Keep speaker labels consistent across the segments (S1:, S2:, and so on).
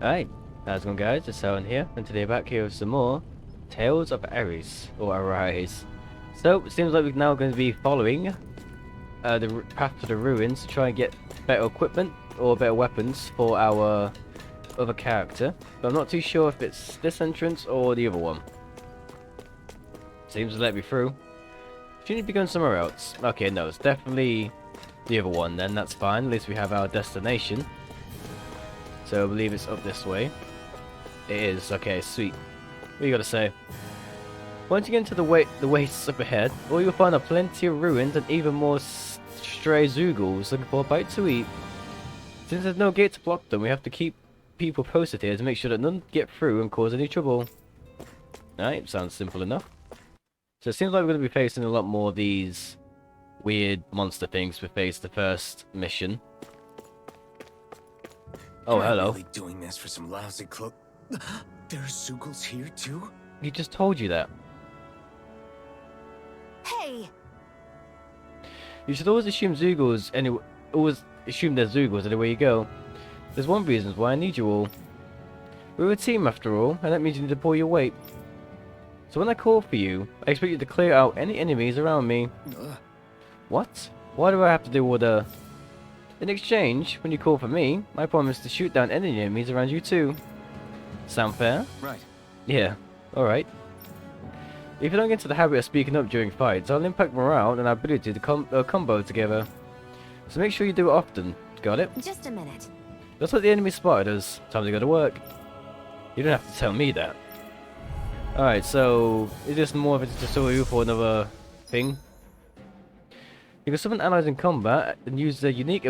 S1: Alright, how's it going guys? It's Owen here, and today back here with some more Tales of Ares, or Arise. So, it seems like we're now going to be following the path to the ruins to try and get better equipment, or better weapons for our other character. But I'm not too sure if it's this entrance or the other one. Seems to let me through. Shouldn't be going somewhere else. Okay, no, it's definitely the other one then, that's fine. At least we have our destination. So I believe it's up this way. It is. Okay, sweet. What you gotta say? Once you get into the wastes up ahead, all you'll find are plenty of ruins and even more stray zoogles looking for a bite to eat. Since there's no gate to block them, we have to keep people posted here to make sure that none get through and cause any trouble. Alright, sounds simple enough. So it seems like we're going to be facing a lot more of these weird monster things we faced the first mission. Oh, hello.
S2: Really doing this for some lousy cloak. There's Zoogles here too?
S1: He just told you that.
S3: Hey!
S1: You should always assume Zoogles anyway. Always assume there's Zoogles anywhere you go. There's one reason why I need you all. We're a team after all, and that means you need to pull your weight. So when I call for you, I expect you to clear out any enemies around me. What? Why do I have to do all the... In exchange, when you call for me, I promise to shoot down any enemies around you too. Sound fair?
S2: Right.
S1: Yeah, alright. If you don't get into the habit of speaking up during fights, I'll impact morale and our ability to combo together. So make sure you do it often. Got it?
S3: Just a minute.
S1: Just like the enemy spotted us. Time to go to work. You don't have to tell me that. Alright, so is this more of a tutorial for another thing? You can summon allies in combat and use their unique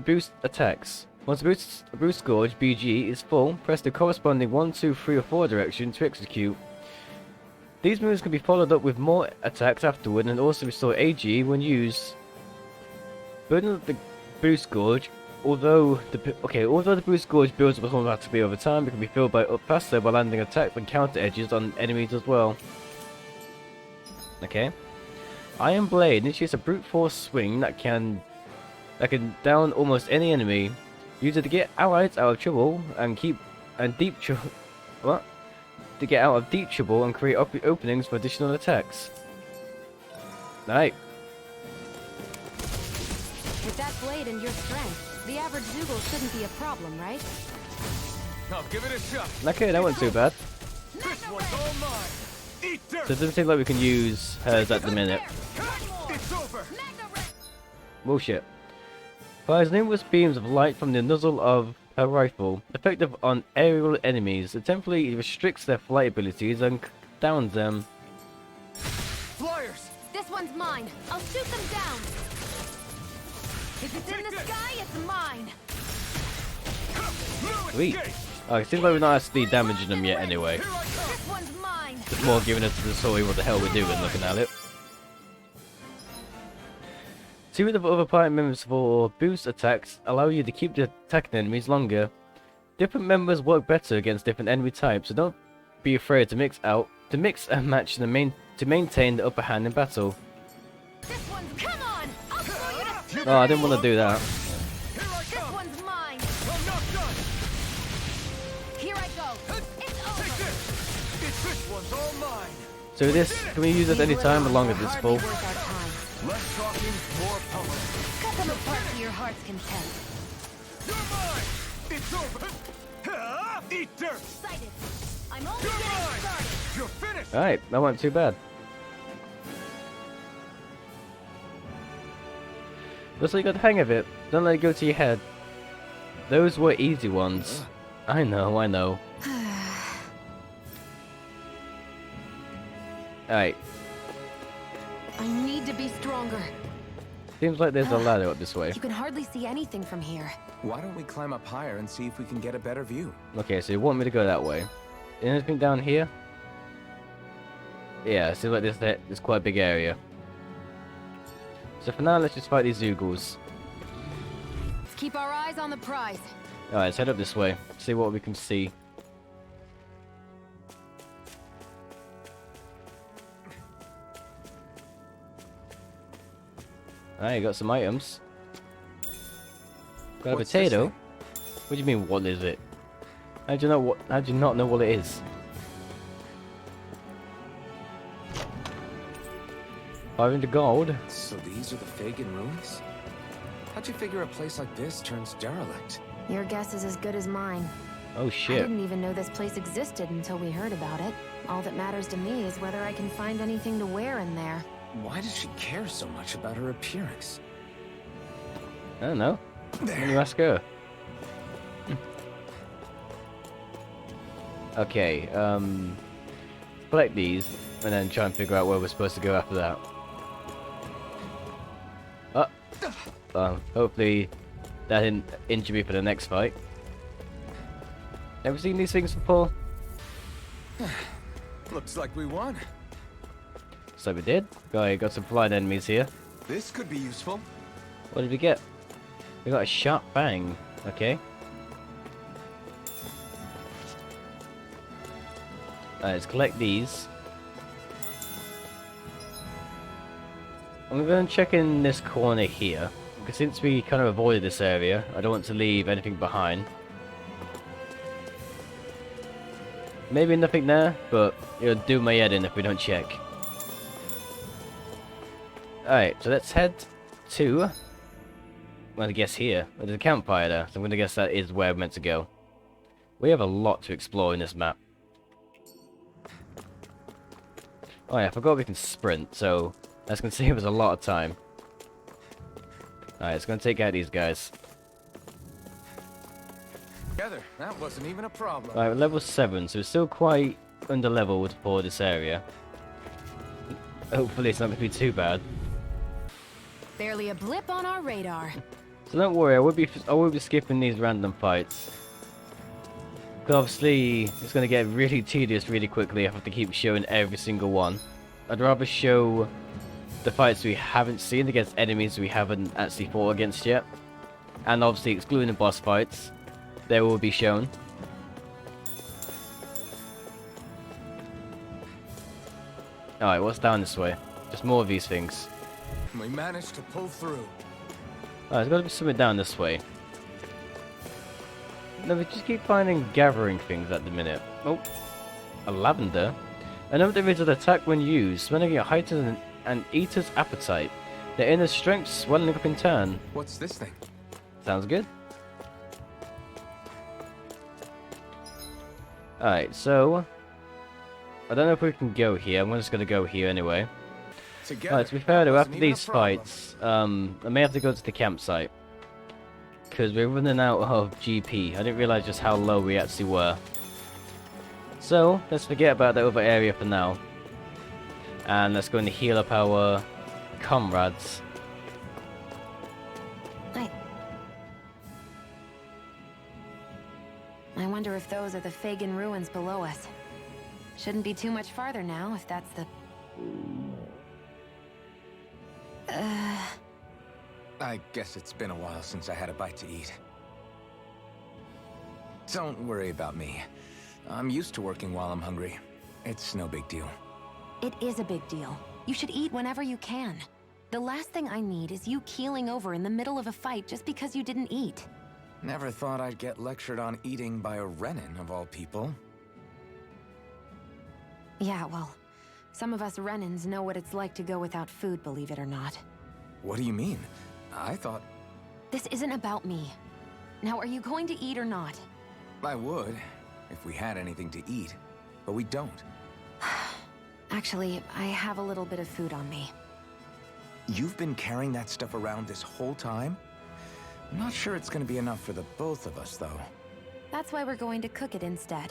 S1: boost attacks. Once boost Gorge BG is full, press the corresponding 1, 2, 3 or 4 direction to execute. These moves can be followed up with more attacks afterward and also restore AG when used. Burden of the boost Gorge, although the boost Gorge builds up automatically over time, it can be filled up faster by landing attacks and counter edges on enemies as well. Okay. Iron Blade initiates a brute force swing that can down almost any enemy. Use it to get allies out of trouble and deep trouble. What? To get out of deep trouble and create openings for additional attacks. Right.
S3: With that blade and your strength, the average Zoogle shouldn't be a problem, right?
S2: I'll give it a shot.
S1: Okay, that wasn't too bad.
S2: This one's all mine. Eat dirt.
S1: So it doesn't seem like we can use hers at the minute.
S2: It's over.
S1: Bullshit. Fires numerous beams of light from the nozzle of her rifle, effective on aerial enemies. It temporarily restricts their flight abilities and downs them.
S2: Flyers.
S3: This one's mine. I'll shoot them down. If it's in the sky, it's mine.
S1: Sweet. Oh, it seems like we're not actually damaging them yet anyway.
S3: This one's mine.
S1: It's more giving us the story what the hell we're doing looking at it. Two of the other party members for boost attacks allow you to keep the attacking enemies longer. Different members work better against different enemy types, so don't be afraid to mix and match to maintain the upper hand in battle.
S3: This one's come on. I'll throw you to
S1: Oh, I didn't want to do that.
S3: This one's mine.
S2: I'm not done.
S3: Here I go. It's
S2: Take
S3: over.
S2: this. This one's all mine.
S1: So this, can we use it any time as long as it's full?
S3: Worth our time.
S2: Less talking, more power.
S3: Cut them apart to your heart's content.
S2: You're mine. It's over. Eat dirt.
S3: Excited. I'm only
S2: You're
S3: getting
S2: mine.
S3: started.
S2: You're finished.
S1: Alright, that wasn't too bad. Looks like you got the hang of it. Don't let it go to your head. Those were easy ones. I know. Alright.
S3: I need to be stronger.
S1: Seems like there's a ladder up this way.
S3: You can hardly see anything from here.
S2: Why don't we climb up higher and see if we can get a better view?
S1: Okay, so you want me to go that way. Anything down here? Yeah, seems like this quite a big area. So for now, let's just fight these Zoogles.
S3: Let's keep our eyes on the prize.
S1: Alright, let's head up this way. See what we can see. Alright, you got some items. Got a
S2: What's this
S1: potato.
S2: thing?
S1: What do you mean, what is it? How do you not know what it is? 500 gold.
S2: So these are the Fangan ruins? How'd you figure a place like this turns derelict?
S3: Your guess is as good as mine.
S1: Oh
S3: I
S1: shit.
S3: didn't even know this place existed until we heard about it. All that matters to me is whether I can find anything to wear in there.
S2: Why does she care so much about her appearance?
S1: I don't know.
S2: There.
S1: Let me ask her. Okay, collect these, and then try and figure out where we're supposed to go after that. Hopefully that didn't injure me for the next fight. Ever seen these things before?
S2: Looks like we won.
S1: So we did. Got some flying enemies here.
S2: This could be useful.
S1: What did we get? We got a sharp fang. Okay. Let's collect these. I'm going to check in this corner here, because since we kind of avoided this area, I don't want to leave anything behind. Maybe nothing there, but it'll do my head in if we don't check. Alright, so let's head to... I'm going to guess here. There's a campfire there, so I'm going to guess that is where we're meant to go. We have a lot to explore in this map. Oh yeah, I forgot we can sprint, so that's going to save us a lot of time. Alright, it's going to take out these guys.
S2: Together, that wasn't even a problem.
S1: Alright, we're level 7, so we're still quite under-leveled for this area. Hopefully it's not going to be too bad.
S3: Barely a blip on our radar.
S1: So don't worry, I will be skipping these random fights. Because obviously, it's going to get really tedious really quickly if I have to keep showing every single one. I'd rather show the fights we haven't seen against enemies we haven't actually fought against yet. And obviously, excluding the boss fights, they will be shown. Alright, what's down this way? Just more of these things.
S2: We managed to pull through.
S1: Alright, there's got to be something down this way. No, we just keep finding gathering things at the minute. Oh, a lavender. Another individual attack when used, when it heightens an eater's appetite. Their inner strength swelling up in turn.
S2: What's this thing?
S1: Sounds good. Alright, so... I don't know if we can go here. I'm just going to go here anyway. Alright, to be fair though, after these fights, I may have to go to the campsite. Because we're running out of GP. I didn't realise just how low we actually were. So, let's forget about the other area for now. And let's go and heal up our comrades.
S3: I wonder if those are the Fangan ruins below us. Shouldn't be too much farther now, if that's the...
S2: I guess it's been a while since I had a bite to eat. Don't worry about me. I'm used to working while I'm hungry. It's no big deal.
S3: It is a big deal. You should eat whenever you can. The last thing I need is you keeling over in the middle of a fight just because you didn't eat.
S2: Never thought I'd get lectured on eating by a Renin, of all people.
S3: Yeah, well, some of us Renins know what it's like to go without food, believe it or not.
S2: What do you mean? I thought...
S3: This isn't about me. Now, are you going to eat or not?
S2: I would, if we had anything to eat. But we don't.
S3: Actually, I have a little bit of food on me.
S2: You've been carrying that stuff around this whole time? I'm not sure it's gonna be enough for the both of us, though.
S3: That's why we're going to cook it instead.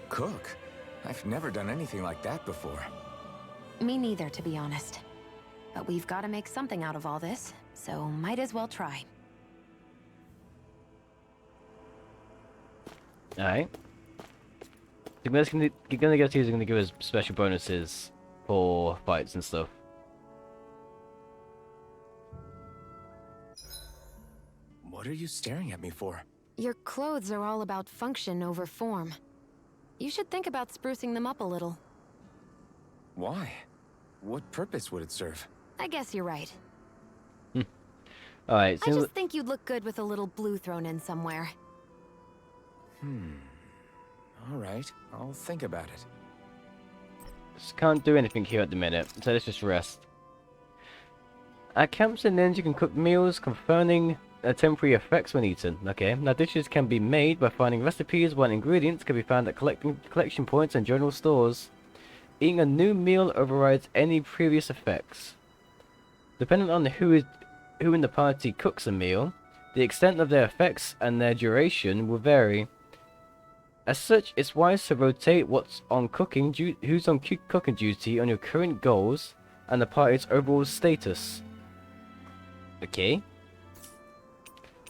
S2: Cook? I've never done anything like that before.
S3: Me neither, to be honest. But we've got to make something out of all this, so might as well try.
S1: Alright. The best you're gonna get is gonna give us special bonuses for fights and stuff.
S2: What are you staring at me for?
S3: Your clothes are all about function over form. You should think about sprucing them up a little.
S2: Why? What purpose would it serve?
S3: I guess you're right.
S1: Alright,
S3: I just think you'd look good with a little blue thrown in somewhere.
S2: All right, I'll think about it.
S1: just can't do anything here at the minute, so let's just rest. At camps and inns, you can cook meals, conferring temporary effects when eaten. Okay, now dishes can be made by finding recipes, while ingredients can be found at collection points and general stores. Eating a new meal overrides any previous effects. Depending on who in the party cooks a meal, the extent of their effects and their duration will vary. As such, it's wise to rotate who's on cooking duty on your current goals and the party's overall status. Okay.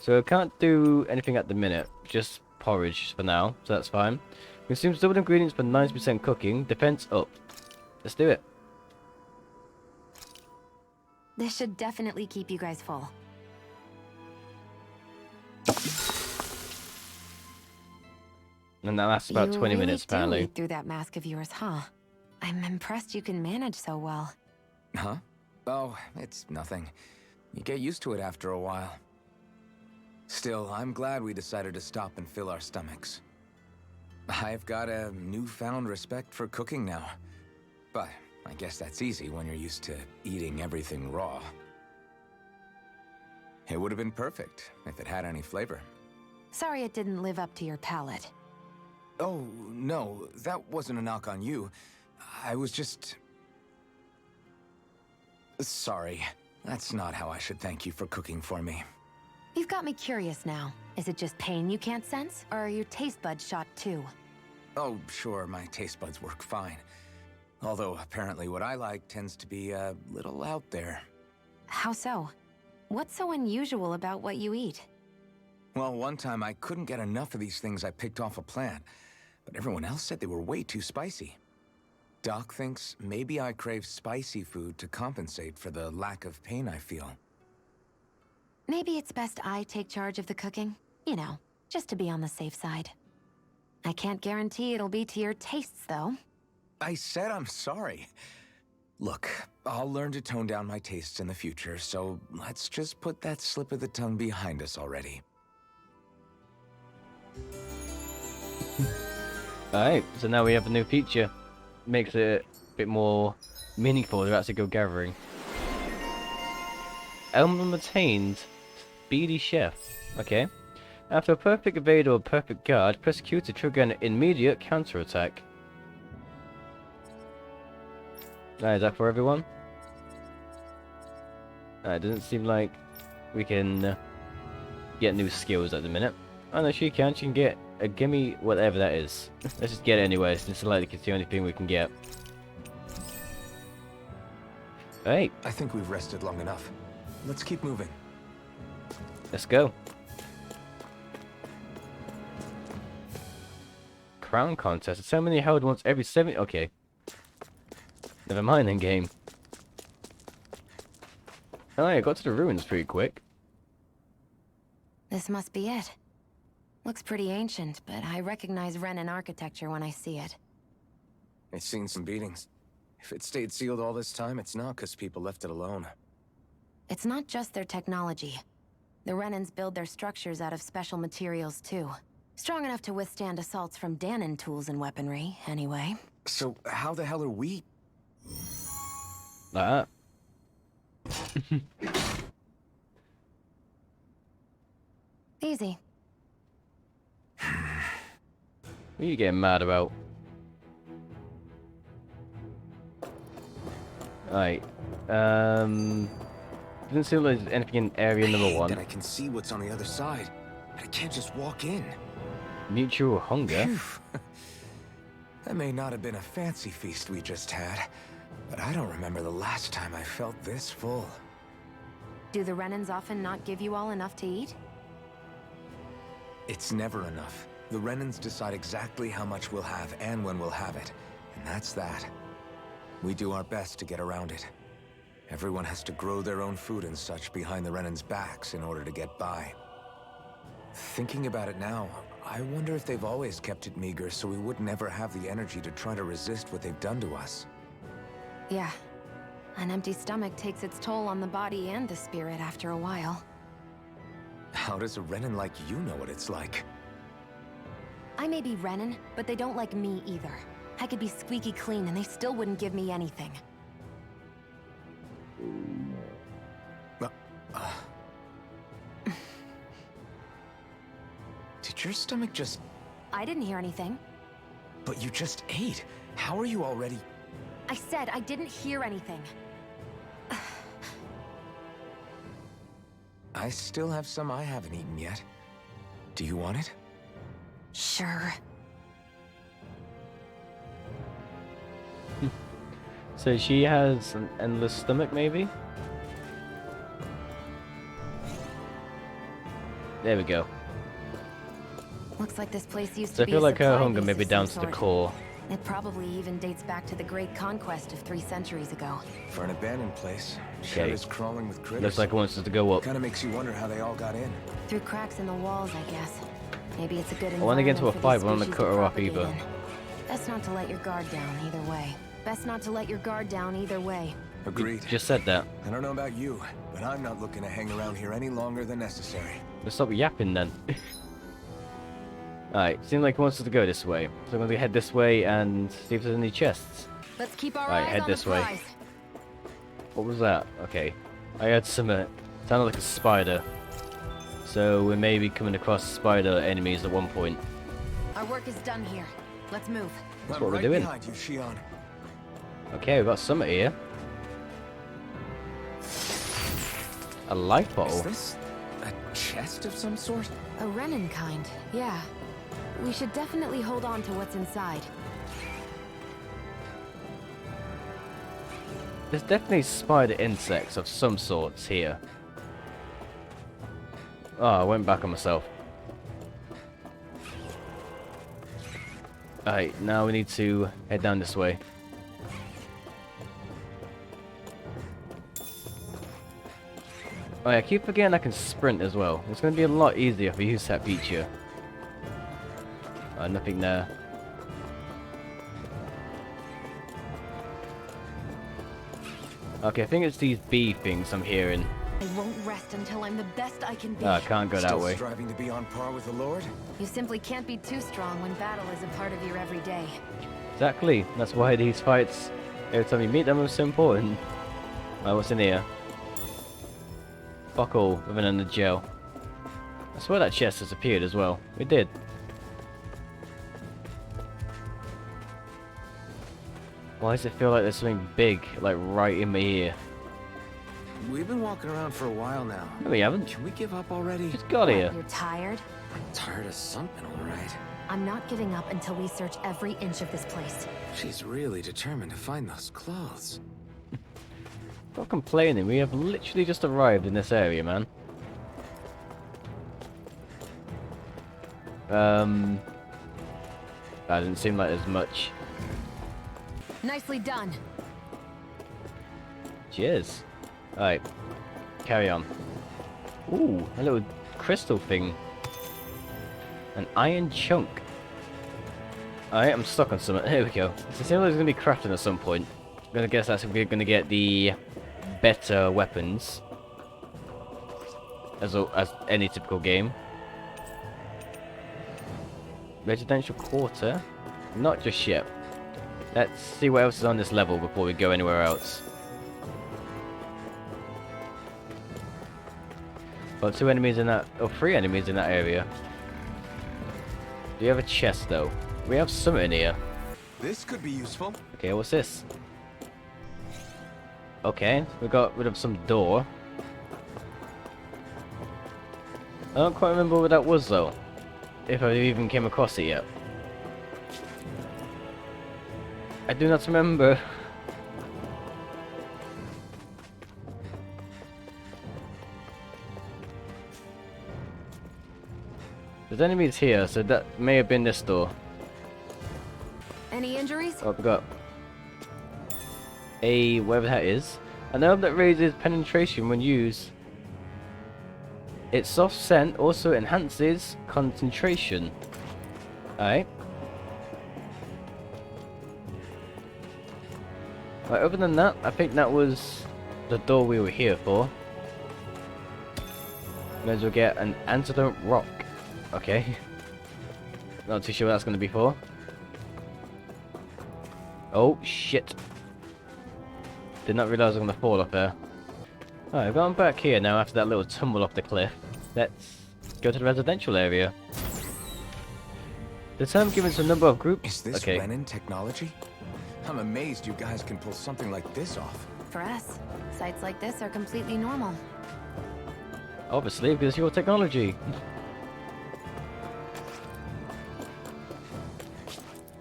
S1: So I can't do anything at the minute, just porridge for now, so that's fine. Consumes double ingredients for 90% cooking, defense up. Let's do it.
S3: This should definitely keep you guys full.
S1: And that lasts about 20 minutes, apparently.
S3: You really do eat through that mask of yours, huh? I'm impressed you can manage so well.
S2: Huh? Oh, it's nothing. You get used to it after a while. Still, I'm glad we decided to stop and fill our stomachs. I've got a newfound respect for cooking now. But I guess that's easy when you're used to eating everything raw. It would have been perfect if it had any flavor.
S3: Sorry it didn't live up to your palate.
S2: Oh, no, that wasn't a knock on you. I was just... Sorry. That's not how I should thank you for cooking for me.
S3: You've got me curious now. Is it just pain you can't sense, or are your taste buds shot too?
S2: Oh, sure, my taste buds work fine. Although, apparently what I like tends to be a little out there.
S3: How so? What's so unusual about what you eat?
S2: Well, one time I couldn't get enough of these things I picked off a plant, but everyone else said they were way too spicy. Doc thinks maybe I crave spicy food to compensate for the lack of pain I feel.
S3: Maybe it's best I take charge of the cooking. You know, just to be on the safe side. I can't guarantee it'll be to your tastes, though.
S2: I said I'm sorry. Look, I'll learn to tone down my tastes in the future, so let's just put that slip of the tongue behind us already.
S1: Alright, so now we have a new feature. Makes it a bit more meaningful to actually go gathering. Emblem attained. Speedy Chef. Okay. After a perfect evade or a perfect guard, press Q to trigger an immediate counterattack. Is that for everyone? It doesn't seem like we can get new skills at the minute. Oh no, she can. She can get a gimme whatever that is. Let's just get it anyway, since it's likely it's the only thing we can get. Hey,
S2: I think we've rested long enough. Let's keep moving.
S1: let's go. Crown contest. A ceremony held once every 7... Okay. Never mind then, game. Oh, I got to the ruins pretty quick.
S3: This must be it. Looks pretty ancient, but I recognize Renan architecture when I see it.
S2: It's seen some beatings. If it stayed sealed all this time, it's not because people left it alone.
S3: It's not just their technology. The Renans build their structures out of special materials, too. Strong enough to withstand assaults from Danon tools and weaponry, anyway.
S2: So, how the hell are we?
S1: Like that.
S3: Easy.
S1: What are you getting mad about? Alright. Doesn't seem like there's anything in area number 1.
S2: Then I can see what's on the other side. But I can't just walk in.
S1: Mutual hunger.
S2: Phew. That may not have been a fancy feast we just had, but I don't remember the last time I felt this full.
S3: Do the Renans often not give you all enough to eat?
S2: It's never enough. The Renans decide exactly how much we'll have and when we'll have it, and that's that. We do our best to get around it. Everyone has to grow their own food and such behind the Renans' backs in order to get by. Thinking about it now, I wonder if they've always kept it meager so we would never have the energy to try to resist what they've done to us.
S3: Yeah. An empty stomach takes its toll on the body and the spirit after a while.
S2: How does a Renin like you know what it's like?
S3: I may be Renin, but they don't like me either. I could be squeaky clean and they still wouldn't give me anything.
S2: Did your stomach just...
S3: I didn't hear anything.
S2: But you just ate. How are you already...
S3: I said I didn't hear anything.
S2: I still have some I haven't eaten yet. Do you want it?
S3: Sure.
S1: So she has an endless stomach, maybe? There we go.
S3: Looks like this place used
S1: So
S3: to
S1: I
S3: be
S1: feel
S3: a
S1: like her
S3: supply
S1: hunger
S3: base
S1: may be
S3: of
S1: down
S3: some
S1: to the
S3: sort.
S1: core.
S3: It probably even dates back to the Great Conquest of 3 centuries ago.
S2: For an abandoned place, sure
S1: Okay.
S2: is crawling with critters.
S1: Looks like it wants us to go up.
S2: Kinda makes you wonder how they all got in.
S3: Through cracks in the walls, I guess. Maybe it's a good
S1: I want to get into a
S3: environment for
S1: fight,
S3: these
S1: but I want to
S3: species
S1: cut her off
S3: propagate
S1: either.
S3: in. Best not to let your guard down either way. Best not to let your guard down either way.
S2: Agreed.
S1: Just said that.
S2: I don't know about you, but I'm not looking to hang around here any longer than necessary.
S1: Let's stop yapping then. Alright, seems like it wants us to go this way. So I'm going to head this way and see if there's any chests.
S3: Let's keep our
S1: Right,
S3: eyes
S1: head
S3: on
S1: this
S3: the
S1: way.
S3: prize.
S1: What was that? Okay. I heard some, sounded like a spider. So we may be coming across spider enemies at one point.
S3: Our work is done here. Let's move.
S1: That's
S2: I'm
S1: what we're
S2: right
S1: doing.
S2: behind you, Shion.
S1: Okay, we've got Summit here. A life
S2: Is
S1: bottle.
S2: this a chest of some sort?
S3: A Renin kind, yeah. We should definitely hold on to what's inside.
S1: There's definitely spider insects of some sorts here. Oh, I went back on myself. Alright, now we need to head down this way. Oh yeah, I keep forgetting I can sprint as well. It's going to be a lot easier if I use that feature. Nothing there. Okay, I think it's these bee things I'm hearing.
S3: I won't rest until I'm the best I can be.
S1: Oh, I can't go that
S2: Still
S1: way.
S2: striving to be on par with the Lord?
S3: You simply can't be too strong when battle is a part of your everyday.
S1: Exactly. That's why these fights, every time you meet them, are so important. What's in here? Fuck all, living in the jail. I swear that chest has appeared as well. It did. Why does it feel like there's something big, like right in my ear?
S2: We've been walking around for a while now.
S1: No, we haven't.
S2: Can we give up already?
S1: Just got here.
S3: You're tired?
S2: I'm tired of something, alright.
S3: I'm not giving up until we search every inch of this place.
S2: She's really determined to find those clothes.
S1: Stop complaining. We have literally just arrived in this area, man. That didn't seem like there's much.
S3: Nicely done.
S1: Cheers. Alright. Carry on. Ooh, a little crystal thing. An iron chunk. Alright, I'm stuck on something. Here we go. So it seems like there's going to be crafting at some point. I'm going to guess that's we're going to get the better weapons. As any typical game. Residential quarter. Not just yet. Let's see what else is on this level before we go anywhere else. Well, 2 enemies in that, or 3 enemies in that area. Do you have a chest though? We have something in here.
S2: This could be useful.
S1: Okay, what's this? Okay, we got rid of some door. I don't quite remember what that was though. If I even came across it yet. I do not remember. There's enemies here, so that may have been this door.
S3: Any injuries?
S1: Oh, we got a whatever that is. An herb that raises penetration when used. Its soft scent also enhances concentration. Alright. Right, other than that, I think that was the door we were here for. May as well get an antidote rock. Okay. Not too sure what that's going to be for. Oh, shit. Did not realize I was going to fall off there. Alright, I've gone back here now after that little tumble off the cliff. Let's go to the residential area. The term given to a number of groups...
S2: Is this Renin technology? I'm amazed you guys can pull something like this off.
S3: For us, sites like this are completely normal.
S1: Obviously, because it's your technology.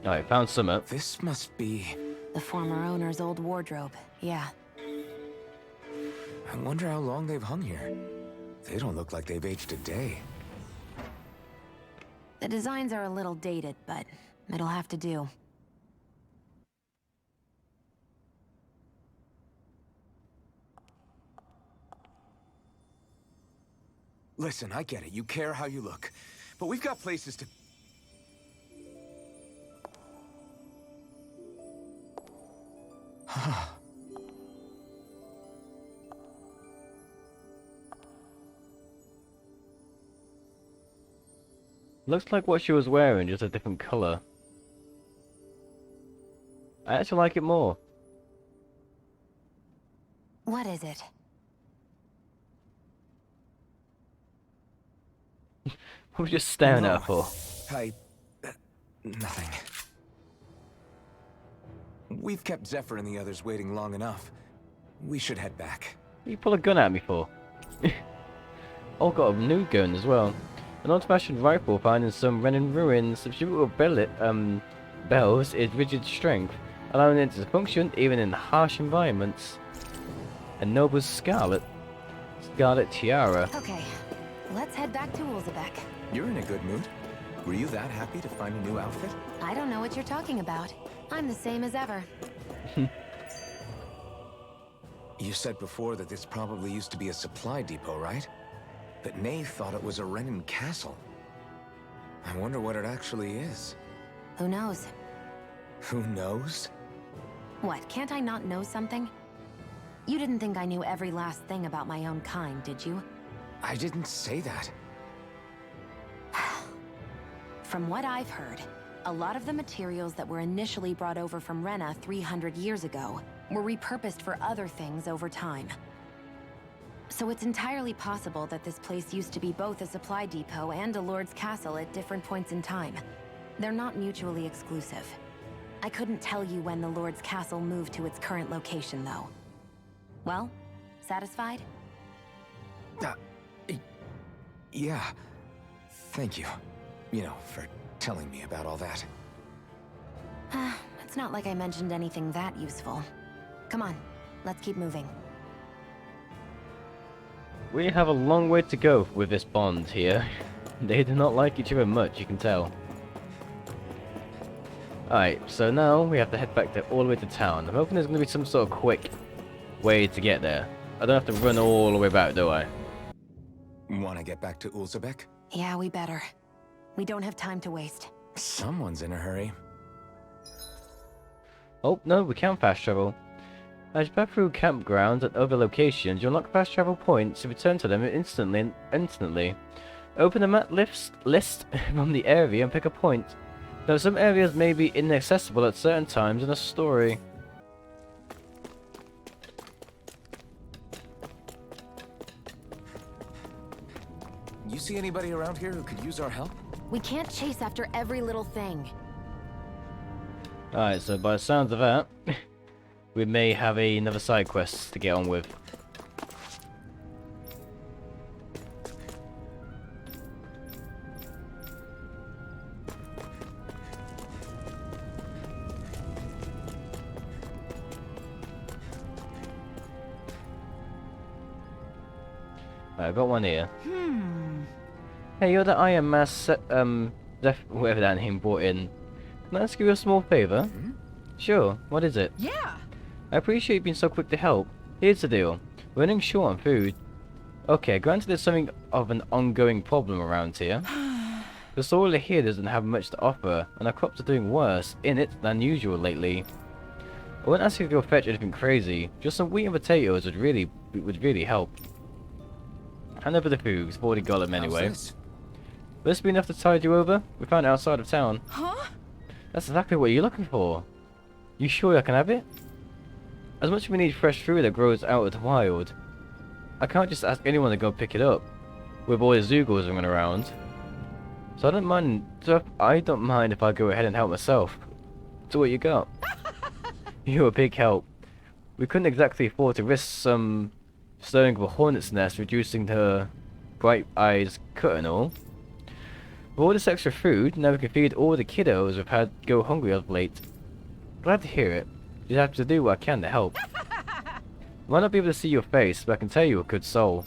S1: Alright, found some up.
S2: This must be...
S3: The former owner's old wardrobe, yeah.
S2: I wonder how long they've hung here. They don't look like they've aged a day.
S3: The designs are a little dated, but it'll have to do.
S2: Listen, I get it. You care how you look. But we've got places to...
S1: Looks like what she was wearing, just a different colour. I actually like it more.
S3: What is it?
S1: What were you just staring at her for?
S2: Nothing. We've kept Zephyr and the others waiting long enough. We should head back.
S1: What do you pull a gun at me for? Oh, got a new gun as well. An old-fashioned rifle found in some Renin ruins. Substitutable bells is rigid strength, allowing it to function even in harsh environments. A noble scarlet tiara.
S3: Okay, let's head back to Ulzebek.
S2: You're in a good mood. Were you that happy to find a new outfit?
S3: I don't know what you're talking about. I'm the same as ever.
S2: You said before that this probably used to be a supply depot, right? But Nay thought it was a Renin castle. I wonder what it actually is.
S3: Who knows?
S2: Who knows?
S3: What, can't I not know something? You didn't think I knew every last thing about my own kind, did you?
S2: I didn't say that.
S3: From what I've heard, a lot of the materials that were initially brought over from Rena 300 years ago were repurposed for other things over time. So it's entirely possible that this place used to be both a supply depot and a lord's castle at different points in time. They're not mutually exclusive. I couldn't tell you when the lord's castle moved to its current location, though. Well, satisfied?
S2: Yeah. Thank you. You know, for telling me about all that.
S3: It's not like I mentioned anything that useful. Come on, let's keep moving.
S1: We have a long way to go with this bond here. They do not like each other much, you can tell. Alright, so now we have to head back all the way to town. I'm hoping there's going to be some sort of quick way to get there. I don't have to run all the way back, do I?
S2: Want to get back to Ulzebek?
S3: Yeah, we better. We don't have time to waste.
S2: Someone's in a hurry.
S1: Oh, no, we can fast travel. As you pass through campgrounds at other locations, you unlock fast travel points to return to them instantly. Open the map list from the area and pick a point. Though some areas may be inaccessible at certain times in a story.
S2: You see anybody around here who could use our help?
S3: We can't chase after every little thing.
S1: Alright, so by the sounds of that, we may have another side quest to get on with. I've got one here. Hey, you're the Iron Mass, whatever that name brought in. Can I ask you a small favor? Sure, what is it?
S4: Yeah!
S1: I appreciate you being so quick to help. Here's the deal. We're running short on food. Okay, granted there's something of an ongoing problem around here. The soil here doesn't have much to offer, and our crops are doing worse in it than usual lately. I won't ask you to go fetch anything crazy. Just some wheat and potatoes would really help. Hand over the food. We've already got them anyway.
S2: How's this?
S1: Will this be enough to tide you over? We found it outside of town.
S3: Huh?
S1: That's exactly what you're looking for. You sure I can have it? As much as we need fresh food that grows out of the wild, I can't just ask anyone to go pick it up with all the Zoogles running around. So I don't mind if I go ahead and help myself. So what you got? You're a big help. We couldn't exactly afford to risk some stirring of a hornet's nest, reducing her bright eyes cut and all. With all this extra food, now we can feed all the kiddos we've had go hungry of late. Glad to hear it. Just have to do what I can to help. Might not be able to see your face, but I can tell you're a good soul.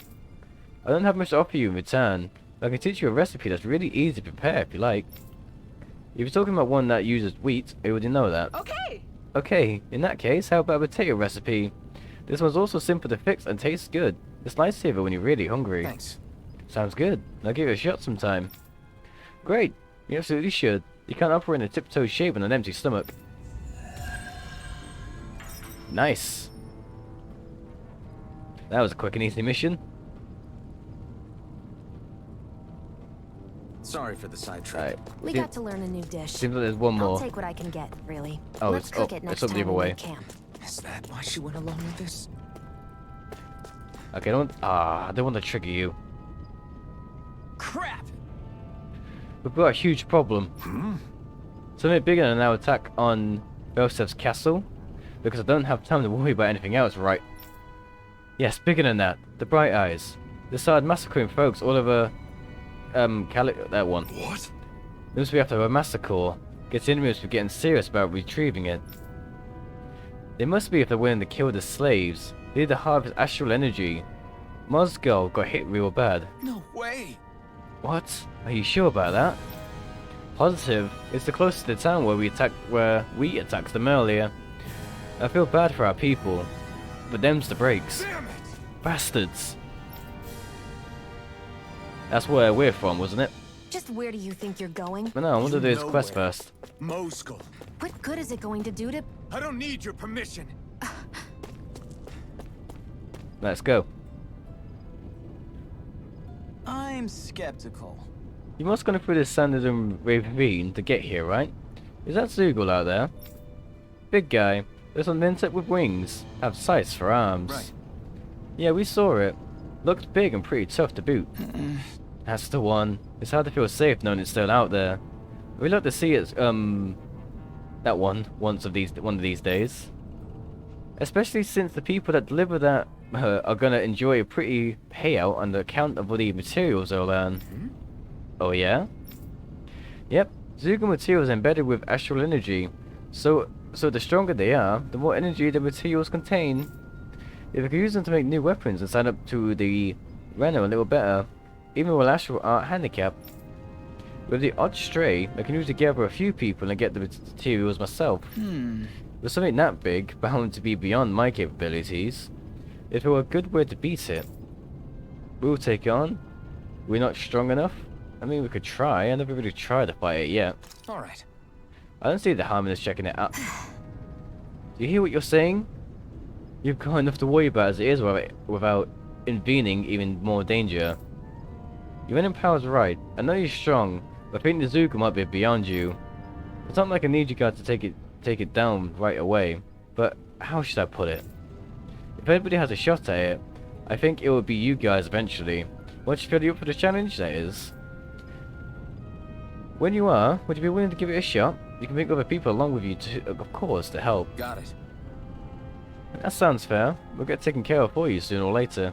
S1: I don't have much to offer you in return, but I can teach you a recipe that's really easy to prepare if you like. If you're talking about one that uses wheat, I already know that.
S3: Okay.
S1: Okay, in that case, how about a potato recipe? This one's also simple to fix and tastes good. It's lifesaver when you're really hungry.
S2: Thanks.
S1: Sounds good. I'll give it a shot sometime. Great. You absolutely should. You can't operate in a tiptoe shape on an empty stomach. Nice. That was a quick and easy mission.
S2: Sorry for the sidetrack.
S1: Alright.
S3: We got to learn a new dish.
S1: Seems like there's one
S3: I'll
S1: more.
S3: take what I can get, really.
S1: Oh,
S3: Let's cook it
S1: it's
S3: next
S1: up the
S3: time
S1: other
S3: we
S1: way.
S3: leave camp.
S2: Is that why she went along with this?
S1: Okay, I don't want to trigger you.
S2: Crap!
S1: We've got a huge problem. Something bigger than our attack on Belsev's castle. Because I don't have time to worry about anything else, right? Yes, bigger than that. The Bright Eyes. They started massacring folks all over that one.
S2: What?
S1: They must be after a massacre. Gets enemies for getting serious about retrieving it. They must be if they're willing to kill the slaves. They need to harvest astral energy. Moscow got hit real bad.
S2: No way!
S1: What? Are you sure about that? Positive. It's the closest to the town where we attacked them earlier. I feel bad for our people, but them's the breaks.
S2: Damn it!
S1: Bastards. That's where we're from, wasn't it?
S3: Just where do you think you're going?
S1: But no, I want to do this
S2: know
S1: quest
S2: where.
S1: first.
S2: Moscow.
S3: What good is it going to do to...
S2: I don't need your permission.
S1: Let's go.
S4: I'm skeptical.
S1: You must go through this Sanderson ravine to get here, right? Is that Zoogle out there? Big guy. There's an insect with wings. Have sights for arms.
S2: Right.
S1: Yeah, we saw it. Looked big and pretty tough to boot. That's the one. It's hard to feel safe knowing it's still out there. We'd like to see it, that one, one of these days. Especially since the people that deliver that are gonna enjoy a pretty payout on the account of all the materials they'll earn. Oh yeah? Yep, Zoogle materials embedded with astral energy. So the stronger they are, the more energy the materials contain. If we could use them to make new weapons and sign up to the Reno a little better, even with astral art handicap. With the odd stray, I can usually gather a few people and get the materials myself. With something that big, bound to be beyond my capabilities, if it were a good way to beat it, we'll take it on. We're not strong enough? I mean, we could try. I never really tried to fight it yet.
S2: Alright.
S1: I don't see the harm in us checking it out. Do you hear what you're saying? You've got enough to worry about as it is without intervening even more danger. Your inner power's right. I know you're strong, but I think the Zoogle might be beyond you. It's not like I need you guys to take it down right away, but how should I put it? If anybody has a shot at it, I think it will be you guys eventually. Once you feel up for the challenge, that is. When you are, would you be willing to give it a shot? You can bring other people along with you, of course, to help.
S2: Got it.
S1: That sounds fair. We'll get taken care of for you sooner or later.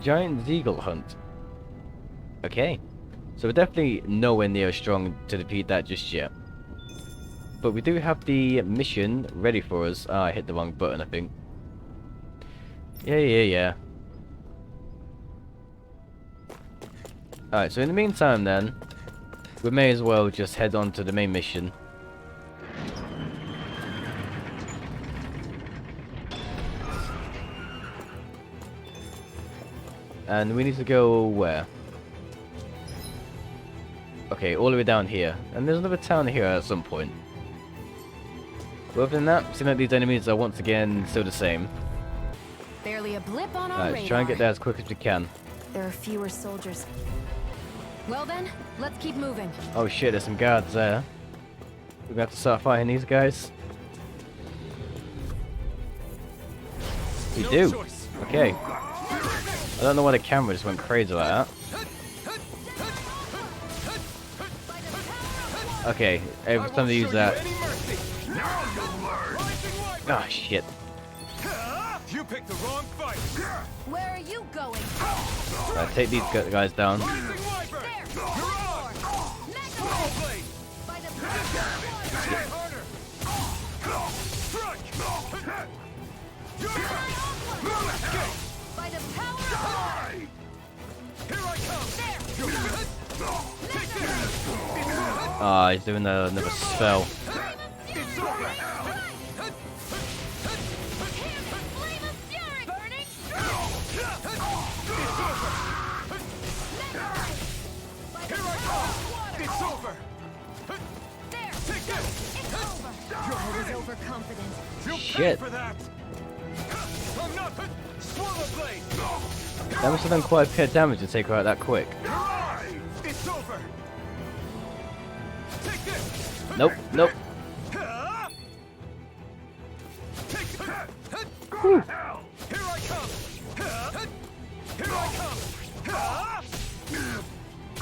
S1: Giant Zeagle Hunt. Okay. So we're definitely nowhere near strong to defeat that just yet. But we do have the mission ready for us. Ah, I hit the wrong button, I think. Yeah. Alright, so in the meantime then, we may as well just head on to the main mission. And we need to go where? Okay, all the way down here. And there's another town here at some point. But other than that, seems like these enemies are once again still the same.
S3: Barely a blip on our
S1: Alright,
S3: radar.
S1: try and get there as quick as we can.
S3: There are fewer soldiers. Well then, let's keep moving.
S1: Oh shit, there's some guards there. We're gonna have to start fighting these guys. We do. Okay. I don't know why the camera just went crazy like that. Okay, every time they use that. Oh shit.
S5: You picked the wrong fight.
S3: Where are you going?
S1: Right, take these guys down. Ah, he's doing another spell. Shit. That must have done quite a bit of damage to take her out that quick.
S5: It's over. Take this.
S1: Nope, nope. Whew.
S5: Here I come. Here I come.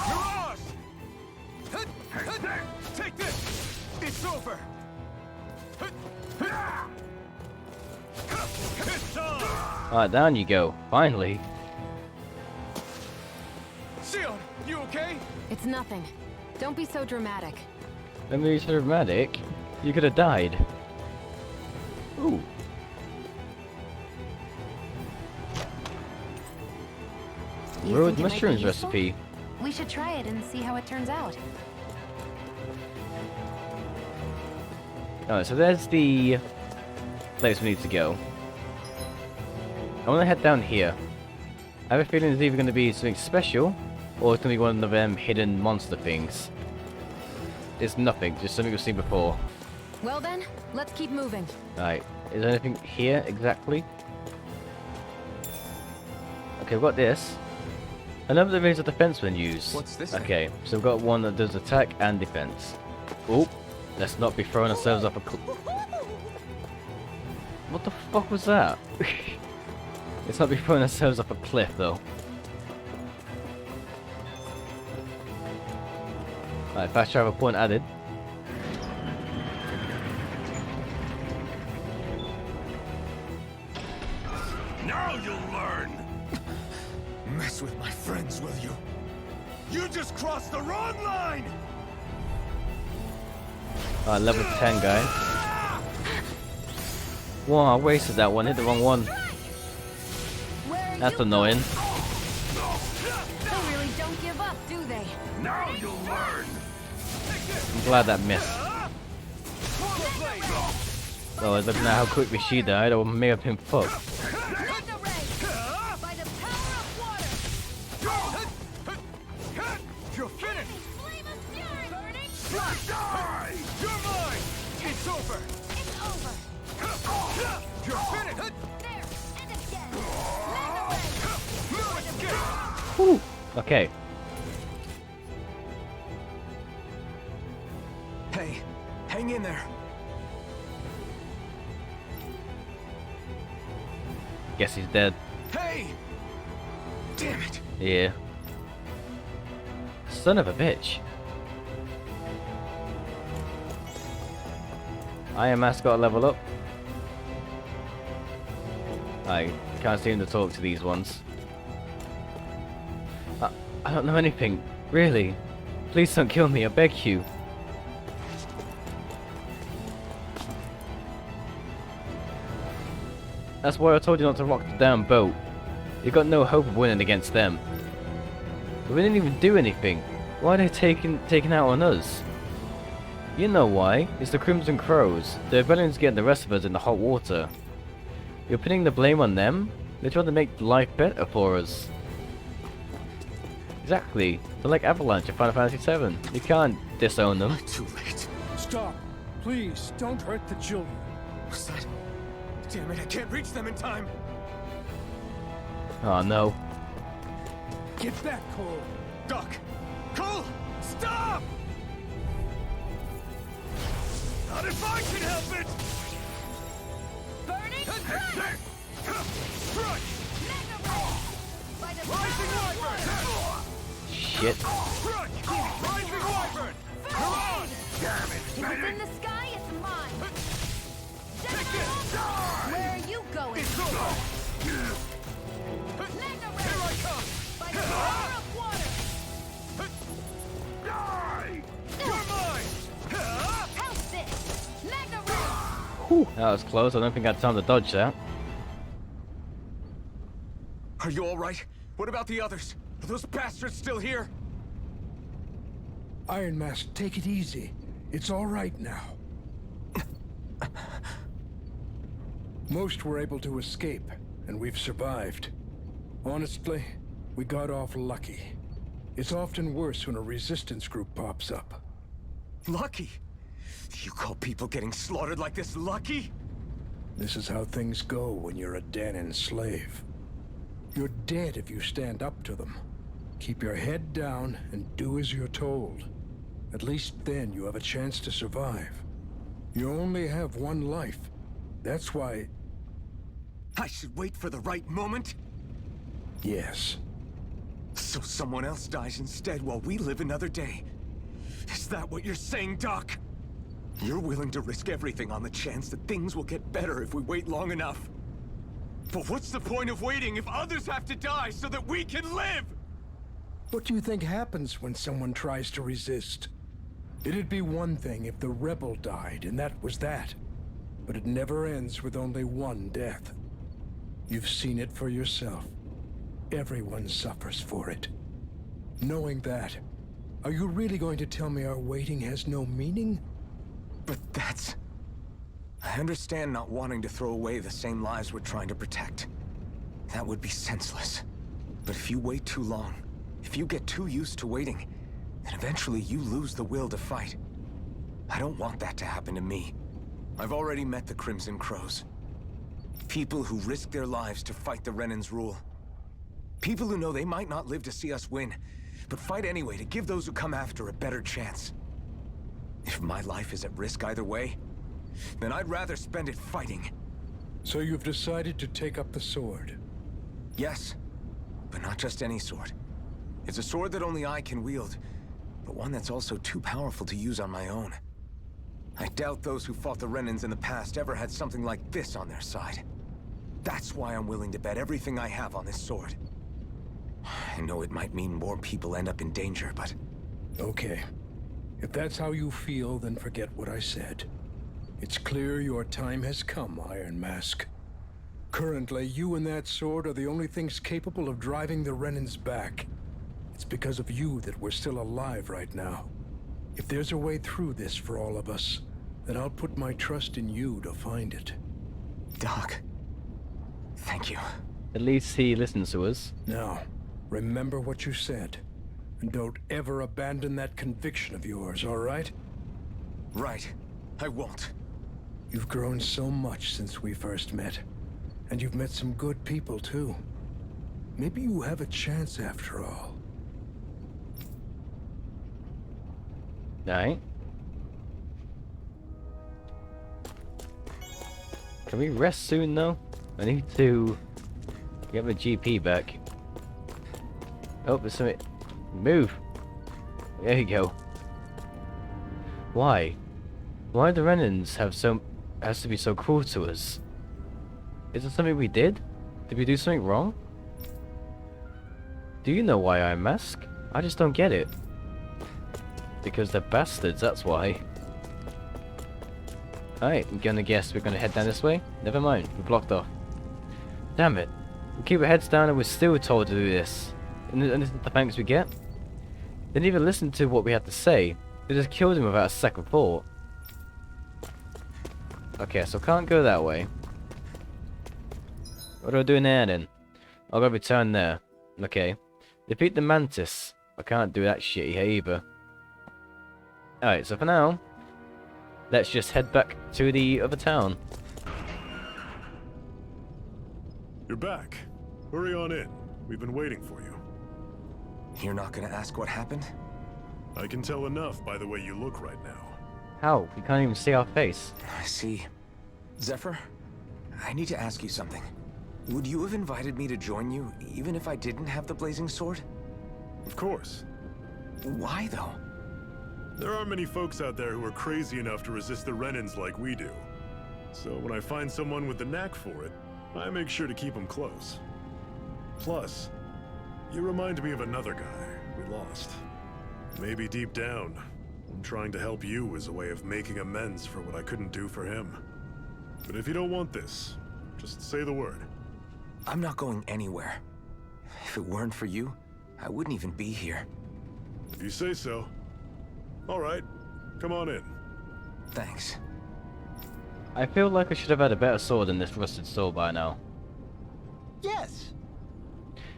S5: Mirage. Take this. It's over. It's on.
S1: Alright, down you go. Finally.
S5: Shield, you okay?
S3: It's nothing. Don't be so dramatic.
S1: Let me be so dramatic. You could have died. Ooh.
S3: You
S1: Road
S3: think it might be
S1: mushrooms
S3: useful?
S1: recipe.
S3: We should try it and see how it turns out.
S1: Alright, so there's the place we need to go. I want to head down here. I have a feeling it's either going to be something special, or it's going to be one of them hidden monster things. It's nothing, just something we've seen before.
S3: Well then, let's keep moving.
S1: Alright, is there anything here exactly? Okay, we've got this. Another of these are defense when used.
S2: What's this?
S1: Okay, so we've got one that does attack and defense. Oh, let's not be throwing ourselves up a What the fuck was that? Let's not be throwing ourselves up a cliff though. Alright, fast travel point added.
S5: Now you'll learn.
S2: Mess with my friends, will you?
S5: You just crossed the wrong line.
S1: Alright, level 10 guy. Wow, I wasted that one, hit the wrong one. That's annoying.
S3: They really don't give up, do they?
S5: Now you'll learn.
S1: I'm glad that missed. Oh, looking at how quickly she died, I may have been fucked.
S5: You're finished. Die. You're mine. It's over.
S3: It's over.
S5: You're finished.
S3: There, and again.
S5: Now escape.
S1: Whew. Okay.
S2: Hey, hang in there.
S1: Guess he's dead.
S2: Hey! Damn it.
S1: Yeah. Son of a bitch. Iron Mascot level up. I can't seem to talk to these ones. I don't know anything. Really. Please don't kill me, I beg you. That's why I told you not to rock the damn boat. You got no hope of winning against them. But we didn't even do anything. Why are they taking out on us? You know why. It's the Crimson Crows. The rebellion's getting the rest of us in the hot water. You're putting the blame on them? They're trying to make life better for us. Exactly. They're like Avalanche in Final Fantasy VII. You can't disown them.
S2: Too late.
S6: Stop. Please, don't hurt the children.
S2: What's that? Damn it, I can't reach them in time.
S1: Oh no.
S5: Get back, Cole. Duck. Cole, stop! Not if I can help it!
S3: Burning
S5: Strike! Rising Wyvern!
S1: Shit.
S5: Strike! Rising Wyvern! Come on! Damn it,
S3: If it's in
S5: Fangan!
S3: the sky, it's mine.
S5: Take this! Die!
S3: Where are you going?
S5: It's over! Here I come!
S3: By the power of water.
S5: Die! You're mine!
S3: How's this? Magna Ray.
S1: Whew, that was close. I don't think I had time to dodge that.
S2: Are you all right? What about the others? Are those bastards still here?
S6: Iron Mask, take it easy. It's all right now. Most were able to escape, and we've survived. Honestly, we got off lucky. It's often worse when a resistance group pops up.
S2: Lucky? You call people getting slaughtered like this lucky?
S6: This is how things go when you're a Danon slave. You're dead if you stand up to them. Keep your head down and do as you're told. At least then you have a chance to survive. You only have one life. That's why...
S2: I should wait for the right moment?
S6: Yes.
S2: So someone else dies instead while we live another day. Is that what you're saying, Doc? You're willing to risk everything on the chance that things will get better if we wait long enough. But what's the point of waiting if others have to die so that we can live?
S6: What do you think happens when someone tries to resist? It'd be one thing if the rebel died, and that was that. But it never ends with only one death. You've seen it for yourself. Everyone suffers for it. Knowing that, are you really going to tell me our waiting has no meaning?
S2: But that's... I understand not wanting to throw away the same lives we're trying to protect. That would be senseless. But if you wait too long, if you get too used to waiting, then eventually you lose the will to fight. I don't want that to happen to me. I've already met the Crimson Crows. People who risk their lives to fight the Renan's rule. People who know they might not live to see us win, but fight anyway to give those who come after a better chance. If my life is at risk either way, then I'd rather spend it fighting.
S6: So you've decided to take up the sword?
S2: Yes, but not just any sword. It's a sword that only I can wield, but one that's also too powerful to use on my own. I doubt those who fought the Renans in the past ever had something like this on their side. That's why I'm willing to bet everything I have on this sword. I know it might mean more people end up in danger, but...
S6: Okay. If that's how you feel, then forget what I said. It's clear your time has come, Iron Mask. Currently, you and that sword are the only things capable of driving the Renans back. It's because of you that we're still alive right now. If there's a way through this for all of us, then I'll put my trust in you to find it.
S2: Doc, thank you.
S1: At least he listens to us.
S6: Now, remember what you said, and don't ever abandon that conviction of yours, all right?
S2: Right. I won't.
S6: You've grown so much since we first met, and you've met some good people, too. Maybe you have a chance after all.
S1: Alright. Can we rest soon, though? I need to get my GP back. Oh, there's something. Move! There you go. Why? Why do the Renans has to be so cruel to us? Is it something we did? Did we do something wrong? Do you know why I'm Mask? I just don't get it. Because they're bastards, that's why. Alright, I'm gonna guess we're gonna head down this way. Never mind, we're blocked off. Damn it. We keep our heads down and we're still told to do this. And this is the thanks we get? They didn't even listen to what we had to say. They just killed him without a second thought. Okay, so can't go that way. What do I do now then? I'll go return there. Okay. Defeat the Mantis. I can't do that shit here either. Alright, so for now, let's just head back to the other town.
S5: You're back.
S7: Hurry on in. We've been waiting for you.
S2: You're not gonna ask what happened?
S7: I can tell enough by the way you look right now.
S1: How? We can't even see our face.
S2: I see. Zephyr, I need to ask you something. Would you have invited me to join you, even if I didn't have the Blazing Sword?
S7: Of course.
S2: Why, though?
S7: There aren't many folks out there who are crazy enough to resist the Renans like we do. So when I find someone with the knack for it, I make sure to keep them close. Plus, you remind me of another guy we lost. Maybe deep down, I'm trying to help you as a way of making amends for what I couldn't do for him. But if you don't want this, just say the word.
S2: I'm not going anywhere. If it weren't for you, I wouldn't even be here.
S7: If you say so. All right, come on in.
S2: Thanks.
S1: I feel like I should have had a better sword than this rusted sword by now.
S4: Yes.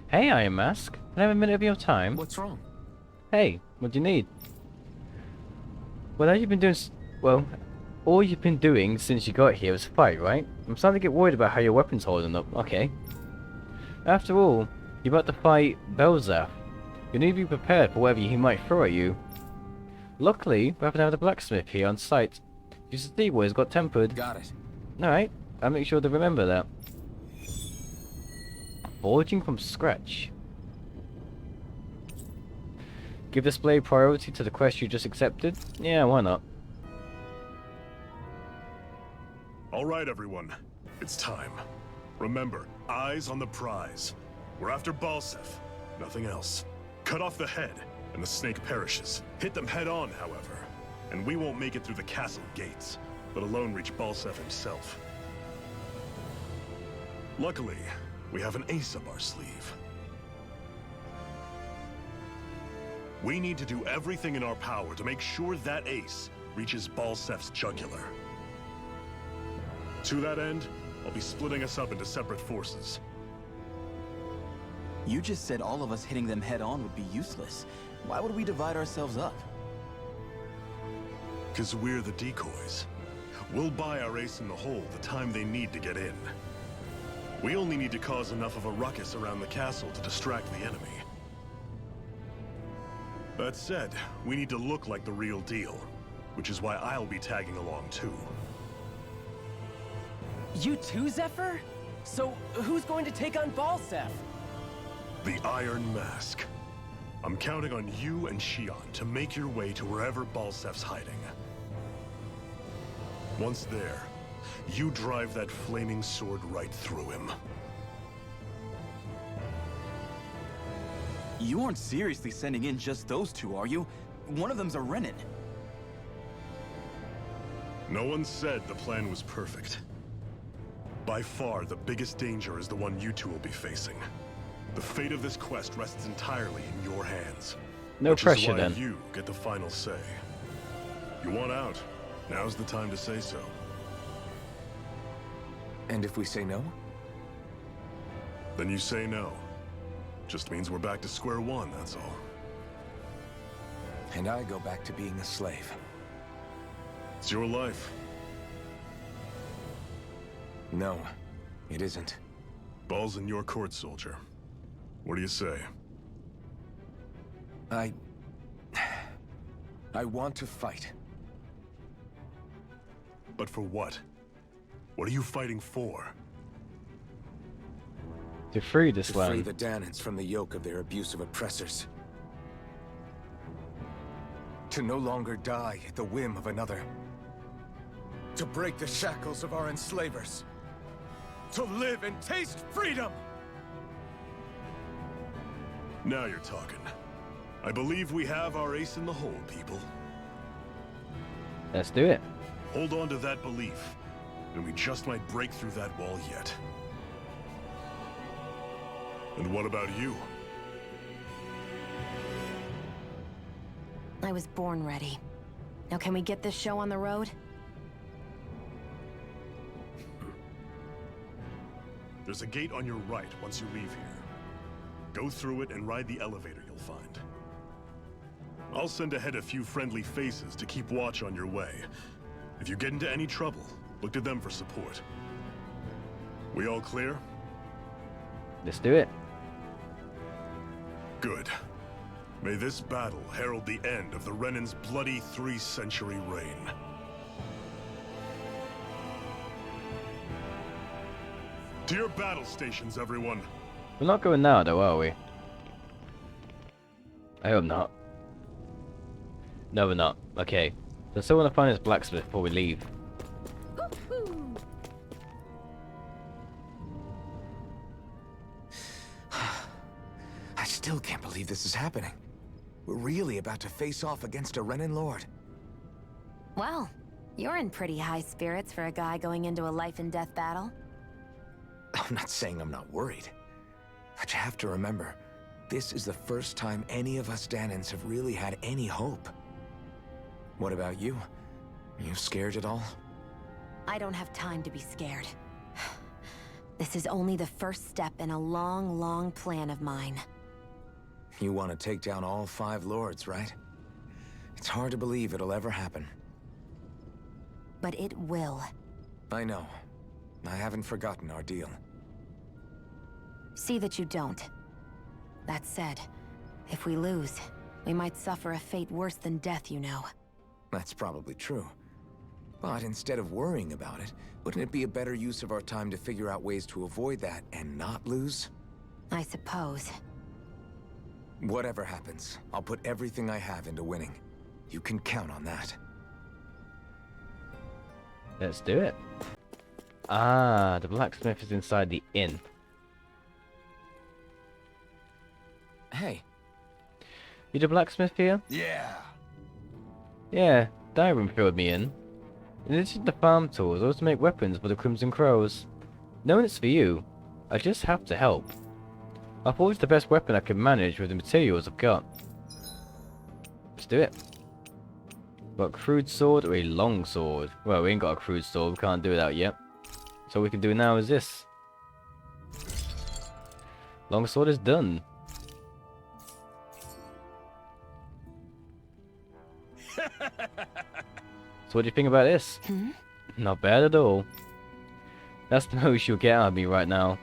S1: Hey, Iron Mask. Can I have a minute of your time?
S2: What's wrong?
S1: Hey, what do you need? Well, all you've been doing... Well, all you've been doing since you got here is fight, right? I'm starting to get worried about how your weapon's holding up. Okay. After all, you're about to fight Belzaf. You need to be prepared for whatever he might throw at you. Luckily, we happen to have the blacksmith here on site. You see where he's got tempered.
S2: Got it.
S1: Alright, I'll make sure to remember that. Forging from scratch. Give this blade priority to the quest you just accepted? Yeah, why not?
S7: All right, everyone. It's time. Remember, eyes on the prize. We're after Balsef. Nothing else. Cut off the head, and the snake perishes. Hit them head on, however. And we won't make it through the castle gates, let alone reach Balsef himself. Luckily, we have an ace up our sleeve. We need to do everything in our power to make sure that ace reaches Balsef's jugular. To that end, I'll be splitting us up into separate forces.
S4: You just said all of us hitting them head on would be useless. Why would we divide ourselves up?
S7: Because we're the decoys. We'll buy our ace in the hole the time they need to get in. We only need to cause enough of a ruckus around the castle to distract the enemy. That said, we need to look like the real deal, which is why I'll be tagging along too.
S8: You too, Zephyr? So, who's going to take on Balsef?
S7: The Iron Mask. I'm counting on you and Shion to make your way to wherever Balsef's hiding. Once there, you drive that flaming sword right through him.
S4: You aren't seriously sending in just those two, are you? One of them's a Renin.
S7: No one said the plan was perfect. By far, the biggest danger is the one you two will be facing. The fate of this quest rests entirely in your hands.
S1: No pressure,
S7: then.
S1: then.
S7: You get the final say. You want out? Now's the time to say so.
S2: And if we say no?
S7: Then you say no. Just means we're back to square one, that's all.
S2: And I go back to being a slave.
S7: It's your life.
S2: No, it isn't.
S7: Ball's in your court, soldier. What do you say?
S2: I want to fight.
S7: But for what? What are you fighting for?
S1: To free this
S2: To free
S1: land.
S2: the Danans from the yoke of their abusive oppressors. To no longer die at the whim of another. To break the shackles of our enslavers. To live and taste freedom!
S7: Now you're talking. I believe we have our ace in the hole, people.
S1: Let's do it.
S7: Hold on to that belief, and we just might break through that wall yet. And what about you?
S3: I was born ready. Now can we get this show on the road?
S7: There's a gate on your right once you leave here. Go through it and ride the elevator you'll find. I'll send ahead a few friendly faces to keep watch on your way. If you get into any trouble, look to them for support. We all clear?
S1: Let's do it.
S7: Good. May this battle herald the end of the Renan's bloody 3-century reign. To your battle stations, everyone.
S1: We're not going now, though, are we? I hope not. No, we're not. Okay. So I still want to find this blacksmith before we leave.
S2: I still can't believe this is happening. We're really about to face off against a Renan Lord.
S3: Well, you're in pretty high spirits for a guy going into a life-and-death battle.
S2: I'm not saying I'm not worried. But you have to remember, this is the first time any of us Danans have really had any hope. What about you? Are you scared at all?
S3: I don't have time to be scared. This is only the first step in a long, long plan of mine.
S2: You want to take down all 5 lords, right? It's hard to believe it'll ever happen.
S3: But it will.
S2: I know. I haven't forgotten our deal.
S3: See that you don't. That said, if we lose, we might suffer a fate worse than death, you know.
S2: That's probably true. But instead of worrying about it, wouldn't it be a better use of our time to figure out ways to avoid that and not lose?
S3: I suppose.
S2: Whatever happens, I'll put everything I have into winning. You can count on that.
S1: Let's do it. Ah, the blacksmith is inside the inn.
S2: Hey.
S1: You the blacksmith here?
S5: Yeah.
S1: Yeah, Dyron filled me in. In addition to farm tools, I also make weapons for the Crimson Crows. Knowing it's for you, I just have to help. I thought it's the best weapon I can manage with the materials I've got. Let's do it. Got a crude sword or a long sword? Well, we ain't got a crude sword, we can't do that yet. So all we can do now is this. Long sword is done. So what do you think about this? Not bad at all. That's the most you'll get out of me right now.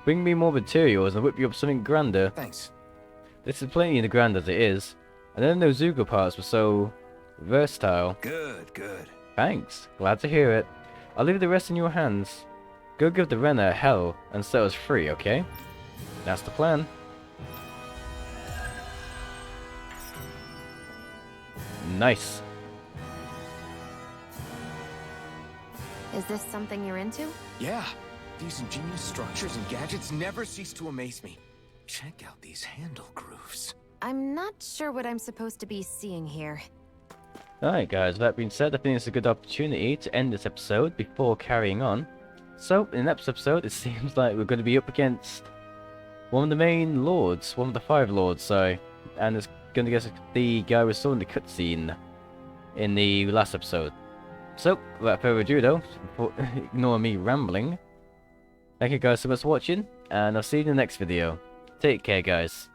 S1: Bring me more materials and whip you up something grander.
S2: Thanks.
S1: This is plenty of the grand as it is. I didn't know Zugo parts were so versatile.
S5: Good, good.
S1: Thanks. Glad to hear it. I'll leave the rest in your hands. Go give the Renner hell and set us free, okay? That's the plan. Nice.
S3: Is this something you're into?
S2: Yeah. These ingenious structures and gadgets never cease to amaze me. Check out these handle grooves.
S3: I'm not sure what I'm supposed to be seeing here.
S1: Alright guys, with that being said, I think it's a good opportunity to end this episode before carrying on. So, in the next episode, it seems like we're going to be up against one of the main lords, one of the 5 lords, sorry. And it's going to get the guy we saw in the cutscene in the last episode. So, without further ado though, ignore me rambling. Thank you guys so much for watching, and I'll see you in the next video. Take care guys.